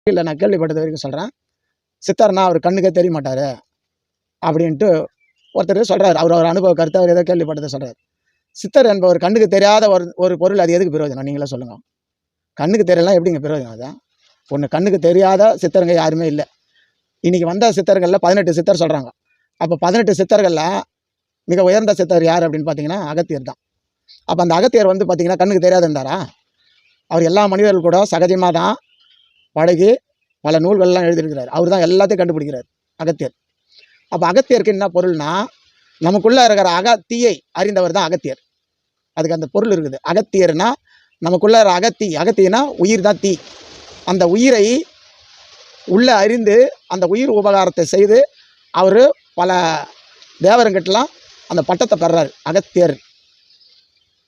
இல்லை, நான் கேள்விப்பட்டது வரைக்கும் சொல்கிறேன். சித்தர்னா அவர் கண்ணுக்கே தெரிய மாட்டார் அப்படின்ட்டு ஒருத்தர் சொல்கிறார். அவர் அனுபவ கருத்தை அவர் ஏதோ கேள்விப்பட்டதை சொல்கிறார். சித்தர் என்பவர் கண்ணுக்கு தெரியாத ஒரு பொருள், அது எதுக்கு பிரயோஜனம்? நீங்களே சொல்லுங்கள். கண்ணுக்கு தெரியலாம் எப்படிங்க பிரயோஜனம்? அதான் ஒன்று, கண்ணுக்கு தெரியாத சித்தருங்க யாருமே இல்லை. இன்றைக்கி வந்த சித்தர்களில் 18 சித்தர் சொல்கிறாங்க. அப்போ 18 சித்தர்களில் மிக உயர்ந்த சித்தர் யார் அப்படின்னு பார்த்தீங்கன்னா அகத்தியர் தான். அப்போ அந்த அகத்தியர் வந்து பார்த்தீங்கன்னா கண்ணுக்கு தெரியாத இருந்தாரா? அவர் எல்லா மனிதர்கள் கூட சகஜமாக தான் பழகி பல நூல்கள்லாம் எழுதியிருக்கிறார். அவர் தான் எல்லாத்தையும் கண்டுபிடிக்கிறார் அகத்தியர். அப்போ அகத்தியருக்கு என்ன பொருள்னா, நமக்குள்ளே இருக்கிற அகத்தீயை அறிந்தவர் தான் அகத்தியர். அதுக்கு அந்த பொருள் இருக்குது. அகத்தியர்னா நமக்குள்ளே அகத்தினா உயிர் தான் தீ. அந்த உயிரை உள்ளே அறிந்து அந்த உயிர் உபகாரத்தை செய்து அவர் பல தேவரங்கிட்டலாம் அந்த பட்டத்தை பெறாரு, அகத்தியர்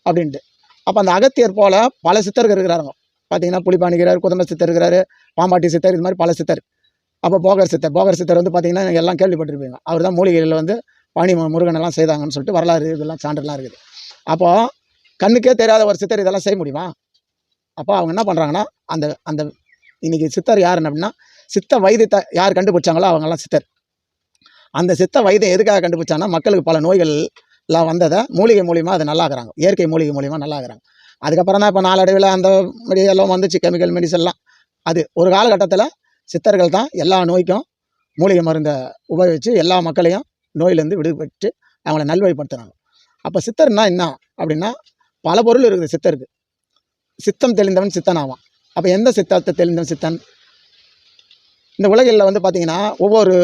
அப்படின்ட்டு. அப்போ அந்த அகத்தியர் போல் பல சித்தர்கள் இருக்கிறாருங்க. பார்த்தீங்கன்னா புலிப்பாணிக்கிறார், குதம்ப சித்தர் இருக்கிறாரு, பாம்பாட்டி சித்தர், இது மாதிரி பல சித்தர். அப்போ போகர் சித்தர் வந்து பார்த்தீங்கன்னா நீங்கள் எல்லாம் கேள்விப்பட்டிருப்பீங்க. அவர் தான் மூலிகைகளில் வந்து பழனி முருகனெல்லாம் செய்தாங்கன்னு சொல்லிட்டு வரலாறு இதெல்லாம் சான்றுலாம் இருக்குது. அப்போது கண்ணுக்கே தெரியாத ஒரு சித்தர் இதெல்லாம் செய்ய முடியுமா? அப்போ அவங்க என்ன பண்ணுறாங்கன்னா, அந்த அந்த இன்றைக்கி சித்தர் யாருன்னு அப்படின்னா, சித்த வைத்தியத்தை யார் கண்டுபிடிச்சாங்களோ அவங்கெல்லாம் சித்தர். அந்த சித்த வைத்தியம் எதுக்காக கண்டுபிடிச்சாங்கன்னா, மக்களுக்கு பல நோய்கள்லாம் வந்ததை மூலிகை மூலியமாக அதை நல்லாக்குறாங்க. இயற்கை மூலிகை மூலியமாக நல்லாக்குறாங்க. அதுக்கப்புறம் தான் இப்போ நாளடைவில் அந்த மெடிசெல்லாம் வந்துச்சு, கெமிக்கல் மெடிசன்லாம். அது ஒரு காலகட்டத்தில் சித்தர்கள் தான் எல்லா நோய்க்கும் மூலிகை மருந்தை உபயோகித்து எல்லா மக்களையும் நோயிலேருந்து விடுபட்டு அவங்கள நல்வழிப்படுத்துகிறாங்க. அப்போ சித்தர்னா என்ன அப்படின்னா, பல பொருள் இருக்குது சித்தருக்கு. சித்தம் தெளிந்தவன் சித்தன் ஆவான். அப்போ எந்த சித்தத்தை தெளிந்தவன் சித்தன்? இந்த உலகில் வந்து பார்த்திங்கன்னா ஒவ்வொரு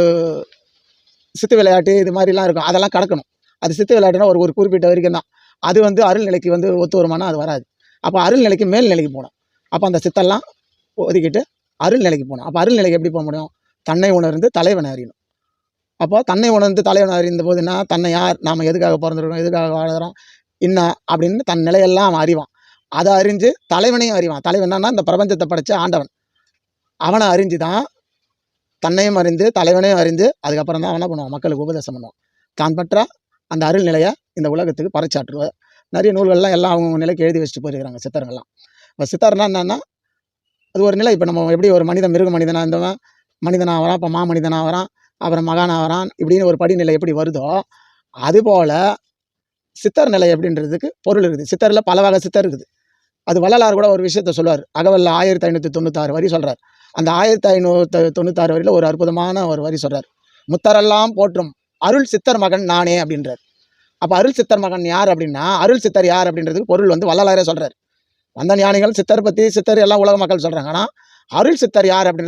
சித்து விளையாட்டு இது மாதிரிலாம் இருக்கும். அதெல்லாம் கடக்கணும். அது சித்து விளையாட்டுனா ஒரு குறிப்பிட்ட வரைக்கும் தான். அது வந்து அருள்நிலைக்கு வந்து ஒத்து வருமானா அது வராது. அப்போ அருள்நிலைக்கு மேல் நிலைக்கு போகணும். அப்போ அந்த சித்தெல்லாம் ஒதுக்கிட்டு அருள்நிலைக்கு போகணும். அப்போ அருள்நிலைக்கு எப்படி போக முடியும்? தன்னை உணர்ந்து தலைவனை அறியணும். அப்போ தன்னை உணர்ந்து தலைவனை அறிந்த போதுன்னா, தன்னை யார், நாம் எதுக்காக பிறந்திருக்கோம், எதுக்காக வாழ்கிறோம், என்ன அப்படின்னு தன் நிலையெல்லாம் அவன் அறிவான். அதை அறிஞ்சு தலைவனையும் அறிவான். தலைவனா இந்த பிரபஞ்சத்தை படைச்ச ஆண்டவன். அவனை அறிஞ்சு தான் தன்னையும் அறிந்து தலைவனையும் அறிந்து அதுக்கப்புறம் தான் அவனை பண்ணுவான், மக்களுக்கு உபதேசம் பண்ணுவான். தான் பெற்ற அந்த அருள் நிலையை இந்த உலகத்துக்கு பறைச்சாற்றுவார். நிறைய நூல்கள்லாம் எல்லாம் அவங்க நிலைக்கு எழுதி வச்சுட்டு போயிருக்கிறாங்க சித்தர்கள்லாம். இப்போ சித்தர்னா என்னென்னா, அது ஒரு நிலை. இப்போ நம்ம எப்படி ஒரு மனிதன் மிருக மனிதனாக இருந்தவன் மனிதனாக வரான், இப்போ மாமனிதனாக வரான், அப்புறம் மகானாக வரான், இப்படின்னு ஒரு படிநிலை எப்படி வருதோ அதுபோல் சித்தர் நிலை எப்படின்றதுக்கு பொருள் இருக்குது. சித்தரில் பல வகை சித்தர் இருக்குது. அது வள்ளலார் கூட ஒரு விஷயத்த சொல்லுவார். அகவல்ல 1596 வரி சொல்கிறார். அந்த 1596 வரியில் ஒரு அற்புதமான ஒரு வரி சொல்கிறார். முத்தரெல்லாம் போற்றும் அருள் சித்தர் மகன் நானே அப்படின்றார். அப்போ அருள் சித்தர் மகன் யார் அப்படின்னா, அருள் சித்தர் யார் அப்படின்றதுக்கு பொருள் வந்து வள்ளலாரே சொல்கிறார். வந்த ஞானிகள் சித்தர் பற்றி சித்தர் எல்லாம் உலக மக்கள் சொல்கிறாங்க. ஆனால் அருள் சித்தர் யார் அப்படின்னு